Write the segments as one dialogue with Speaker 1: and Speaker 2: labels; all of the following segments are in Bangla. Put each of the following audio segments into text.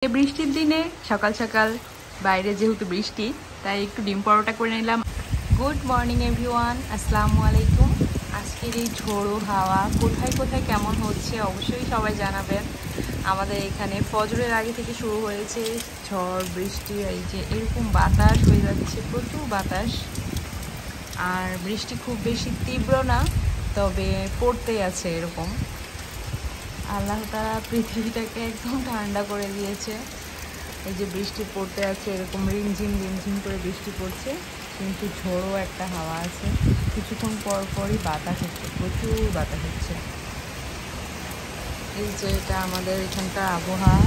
Speaker 1: এই বৃষ্টির দিনে সকাল সকাল বাইরে যেহেতু বৃষ্টি তাই একটু ডিম পরোটা করে নিলাম। গুড মর্নিং এভরিওয়ান, আসসালামু আলাইকুম। আজকের এই ঝোড়ো হাওয়া কোথায় কোথায় কেমন হচ্ছে অবশ্যই সবাই জানাবেন। আমাদের এখানে ফজরের আগে থেকে শুরু হয়েছে ঝড় বৃষ্টি, এই যে এরকম বাতাস হয়ে যাচ্ছে, প্রচুর বাতাস। আর বৃষ্টি খুব বেশি তীব্র না, তবে পড়তেই আছে এরকম। আল্লাহ তাআলা পৃথিবীটাকে একদম ঠান্ডা করে দিয়েছে। এই যে বৃষ্টি পড়তে আছে, এরকম রিমঝিম রিমঝিম করে বৃষ্টি পড়ছে, কিন্তু ঝোড়ো একটা হাওয়া আছে। কিছুক্ষণ পর পরই বাতাস হচ্ছে, প্রচুর বাতাস হচ্ছে। এই যে এটা আমাদের এখানকার আবহাওয়া।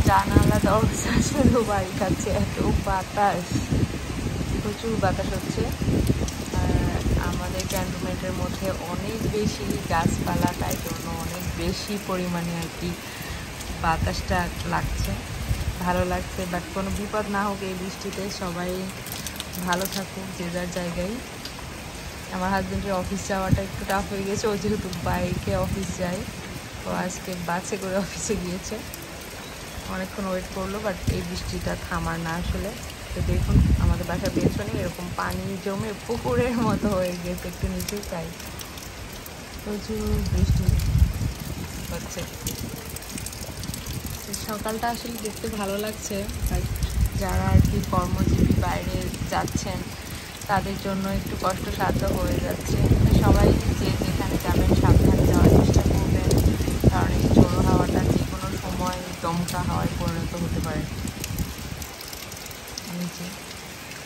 Speaker 1: জানালা দরজা শুধু বাড়ি খাচ্ছে, এত বাতাস, প্রচুর বাতাস হচ্ছে। আর আমাদের ক্যান্টনমেন্টের মধ্যে অনেক বেশি গাছপালা, তাই জন্য অনেক বেশি পরিমাণে আর কি বাতাসটা লাগছে, ভালো লাগছে। বাট কোনো বিপদ না হোক এই বৃষ্টিতে, সবাই ভালো থাকুক যে যার জায়গায়। আমার হাজব্যান্ডের অফিস যাওয়াটা একটু টাফ হয়ে গেছে, ও যেহেতু বাইকে অফিস যায়, তো আজকে বাসে করে অফিসে গিয়েছে, অনেকক্ষণ ওয়েট করলো। বাট এই বৃষ্টিটা থামার না আসলে। তো দেখুন আমাদের বাসার পেছনে এরকম পানি জমে পুকুরের মতো হয়ে গেছে, একটু নিচে চাই, প্রচুর বৃষ্টি হচ্ছে। সকালটা আসলে দেখতে ভালো লাগছে, যারা আর কি কর্মজীবী বাইরে যাচ্ছেন তাদের জন্য একটু কষ্টসাধ্য হয়ে যাচ্ছে। সবাই যে যেখানে যাবেন সাবধানে যাওয়ার চেষ্টা করবেন, কারণ এই ঝোড়ো হাওয়াটা যে কোনো সময় দমকা হাওয়ায় পরিণত হতে পারে।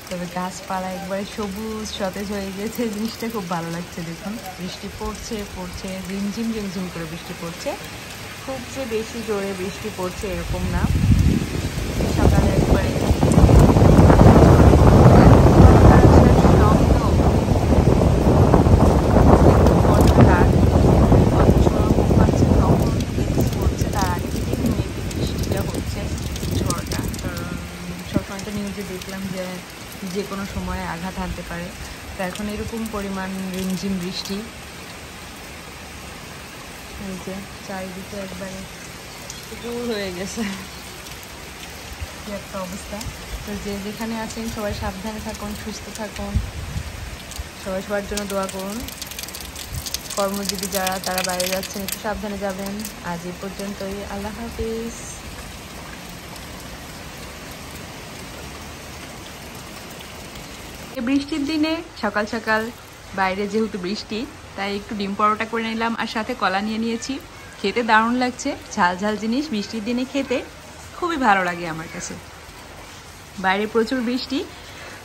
Speaker 1: তবে গাছপালা একবারে সবুজ সতেজ হয়ে গেছে, জিনিসটা খুব ভালো লাগছে। দেখুন বৃষ্টি পড়ছে পড়ছে, ঝিমঝিম ঝিমঝিম করে বৃষ্টি পড়ছে, খুব যে বেশি জোরে বৃষ্টি পড়ছে এরকম না। সকালে একবারে নিউজে দেখলাম যে কোনো সময় আঘাত হানতে পারে। তো এখন এরকম পরিমাণ রিমঝিম বৃষ্টি, এই যে চারিদিকে একবারে পুকুর হয়ে গেছে, কি একটা অবস্থা। তো যে যেখানে আছেন সবাই সাবধানে থাকুন, সুস্থ থাকুন, সবাই সবার জন্য দোয়া করুন। কর্মজীবী যারা তারা বাইরে যাচ্ছেন একটু সাবধানে যাবেন। আজ এই পর্যন্তই, আল্লাহ হাফিজ। এই বৃষ্টির দিনে সকাল সকাল বাইরে যেহেতু বৃষ্টি তাই একটু ডিম পরোটা করে নিলাম, আর সাথে কলা নিয়ে নিয়েছি। খেতে দারুণ লাগছে, ঝাল ঝাল জিনিস বৃষ্টির দিনে খেতে খুবই ভালো লাগে আমার কাছে। বাইরে প্রচুর বৃষ্টি,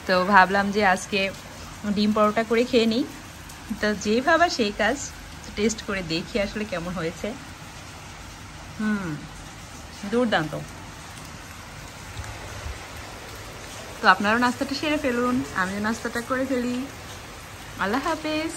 Speaker 1: তো ভাবলাম যে আজকে ডিম পরোটা করে খেয়ে নিই। তো যে ভাবা সেই কাজ, টেস্ট করে দেখি আসলে কেমন হয়েছে। দুর্দান্ত। তো আপনারাও নাস্তাটা সেরে ফেলুন, আমিও নাস্তাটা করে ফেলি। আল্লাহ হাফেজ।